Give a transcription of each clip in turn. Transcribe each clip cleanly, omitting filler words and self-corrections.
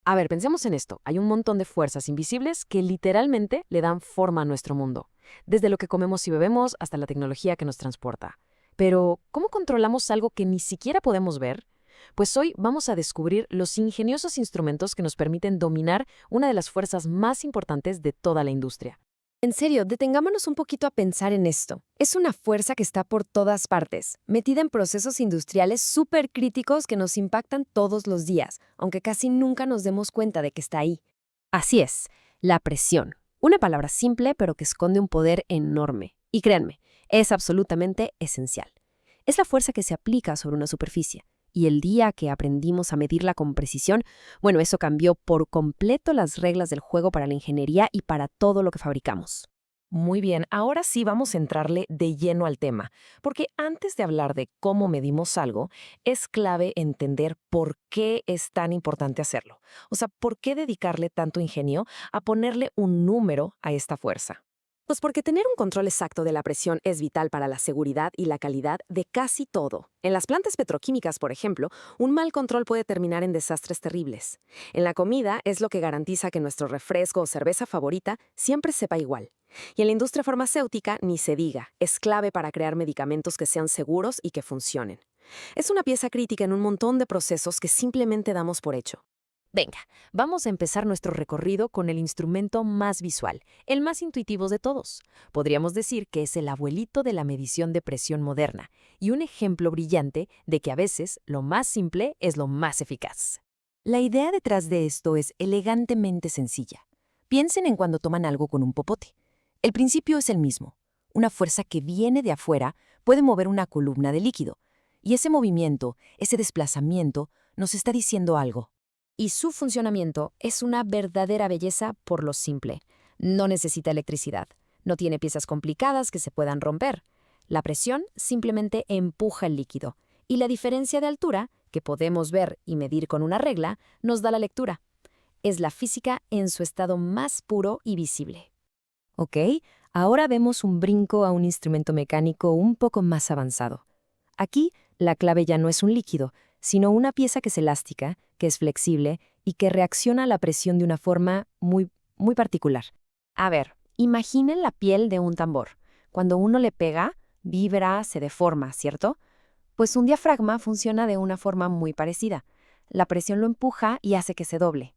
A ver, pensemos en esto. Hay un montón de fuerzas invisibles que literalmente le dan forma a nuestro mundo, desde lo que comemos y bebemos hasta la tecnología que nos transporta. Pero, ¿cómo controlamos algo que ni siquiera podemos ver? Pues hoy vamos a descubrir los ingeniosos instrumentos que nos permiten dominar una de las fuerzas más importantes de toda la industria. En serio, detengámonos un poquito a pensar en esto. Es una fuerza que está por todas partes, metida en procesos industriales súper críticos que nos impactan todos los días, aunque casi nunca nos demos cuenta de que está ahí. Así es, la presión. Una palabra simple pero que esconde un poder enorme. Y créanme, es absolutamente esencial. Es la fuerza que se aplica sobre una superficie. Y el día que aprendimos a medirla con precisión, bueno, eso cambió por completo las reglas del juego para la ingeniería y para todo lo que fabricamos. Muy bien, ahora sí vamos a entrarle de lleno al tema, porque antes de hablar de cómo medimos algo, es clave entender por qué es tan importante hacerlo. O sea, por qué dedicarle tanto ingenio a ponerle un número a esta fuerza. Pues porque tener un control exacto de la presión es vital para la seguridad y la calidad de casi todo. En las plantas petroquímicas, por ejemplo, un mal control puede terminar en desastres terribles. En la comida es lo que garantiza que nuestro refresco o cerveza favorita siempre sepa igual. Y en la industria farmacéutica, ni se diga, es clave para crear medicamentos que sean seguros y que funcionen. Es una pieza crítica en un montón de procesos que simplemente damos por hecho. Venga, vamos a empezar nuestro recorrido con el instrumento más visual, el más intuitivo de todos. Podríamos decir que es el abuelito de la medición de presión moderna y un ejemplo brillante de que a veces lo más simple es lo más eficaz. La idea detrás de esto es elegantemente sencilla. Piensen en cuando toman algo con un popote. El principio es el mismo. Una fuerza que viene de afuera puede mover una columna de líquido. Y ese movimiento, ese desplazamiento, nos está diciendo algo. Y su funcionamiento es una verdadera belleza por lo simple. No necesita electricidad, no tiene piezas complicadas que se puedan romper. La presión simplemente empuja el líquido, y la diferencia de altura, que podemos ver y medir con una regla, nos da la lectura. Es la física en su estado más puro y visible. Ok, ahora vemos un brinco a un instrumento mecánico un poco más avanzado. Aquí, la clave ya no es un líquido, sino una pieza que es elástica, que es flexible y que reacciona a la presión de una forma muy particular. A ver, imaginen la piel de un tambor. Cuando uno le pega, vibra, se deforma, ¿cierto? Pues un diafragma funciona de una forma muy parecida. La presión lo empuja y hace que se doble.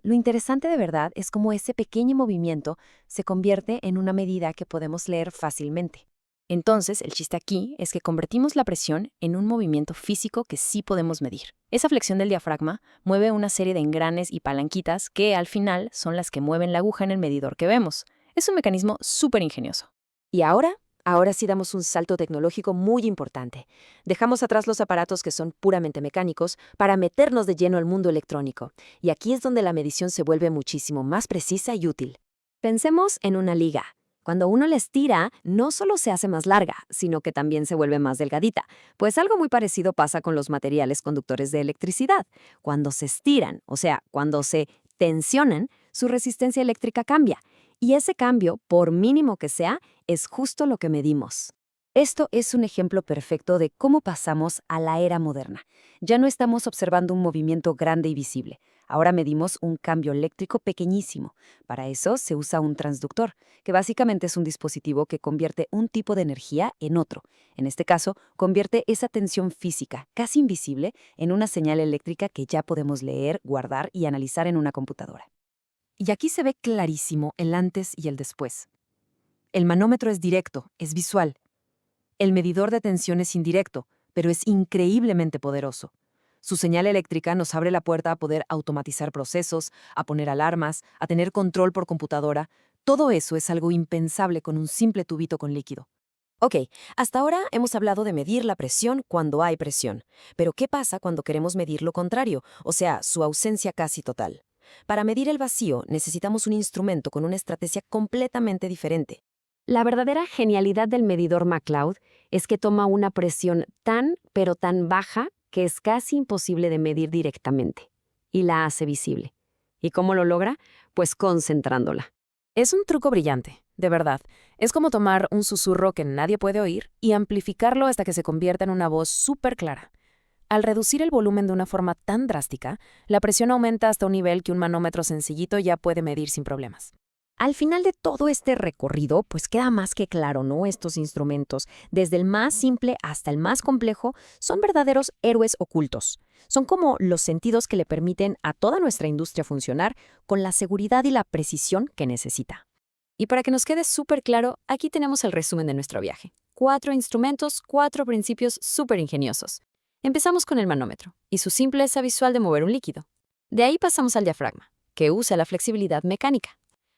Lo interesante de verdad es cómo ese pequeño movimiento se convierte en una medida que podemos leer fácilmente. Entonces, el chiste aquí es que convertimos la presión en un movimiento físico que sí podemos medir. Esa flexión del diafragma mueve una serie de engranes y palanquitas que, al final, son las que mueven la aguja en el medidor que vemos. Es un mecanismo súper ingenioso. Y ahora sí damos un salto tecnológico muy importante. Dejamos atrás los aparatos que son puramente mecánicos para meternos de lleno al mundo electrónico. Y aquí es donde la medición se vuelve muchísimo más precisa y útil. Pensemos en una liga. Cuando uno la estira, no solo se hace más larga, sino que también se vuelve más delgadita. Pues algo muy parecido pasa con los materiales conductores de electricidad. Cuando se estiran, o sea, cuando se tensionan, su resistencia eléctrica cambia. Y ese cambio, por mínimo que sea, es justo lo que medimos. Esto es un ejemplo perfecto de cómo pasamos a la era moderna. Ya no estamos observando un movimiento grande y visible. Ahora medimos un cambio eléctrico pequeñísimo. Para eso se usa un transductor, que básicamente es un dispositivo que convierte un tipo de energía en otro. En este caso, convierte esa tensión física, casi invisible, en una señal eléctrica que ya podemos leer, guardar y analizar en una computadora. Y aquí se ve clarísimo el antes y el después. El manómetro es directo, es visual. El medidor de tensión es indirecto, pero es increíblemente poderoso. Su señal eléctrica nos abre la puerta a poder automatizar procesos, a poner alarmas, a tener control por computadora. Todo eso es algo impensable con un simple tubito con líquido. Ok, hasta ahora hemos hablado de medir la presión cuando hay presión. Pero ¿qué pasa cuando queremos medir lo contrario? O sea, su ausencia casi total. Para medir el vacío necesitamos un instrumento con una estrategia completamente diferente. La verdadera genialidad del medidor McLeod es que toma una presión tan, pero tan baja que es casi imposible de medir directamente, y la hace visible. ¿Y cómo lo logra? Pues concentrándola. Es un truco brillante, de verdad. Es como tomar un susurro que nadie puede oír y amplificarlo hasta que se convierta en una voz súper clara. Al reducir el volumen de una forma tan drástica, la presión aumenta hasta un nivel que un manómetro sencillito ya puede medir sin problemas. Al final de todo este recorrido, pues queda más que claro, ¿no? Estos instrumentos, desde el más simple hasta el más complejo, son verdaderos héroes ocultos. Son como los sentidos que le permiten a toda nuestra industria funcionar con la seguridad y la precisión que necesita. Y para que nos quede súper claro, aquí tenemos el resumen de nuestro viaje. 4 instrumentos, 4 principios súper ingeniosos. Empezamos con el manómetro y su simpleza visual de mover un líquido. De ahí pasamos al diafragma, que usa la flexibilidad mecánica.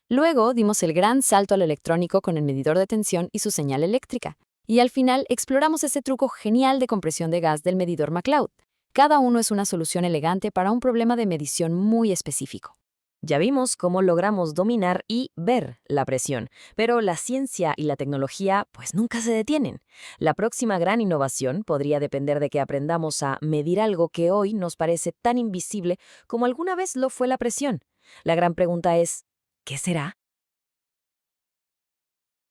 Luego dimos el gran salto al electrónico con el medidor de tensión y su señal eléctrica. Y al final exploramos ese truco genial de compresión de gas del medidor MacLeod. Cada uno es una solución elegante para un problema de medición muy específico. Ya vimos cómo logramos dominar y ver la presión, pero la ciencia y la tecnología pues nunca se detienen. La próxima gran innovación podría depender de que aprendamos a medir algo que hoy nos parece tan invisible como alguna vez lo fue la presión. La gran pregunta es, ¿qué será?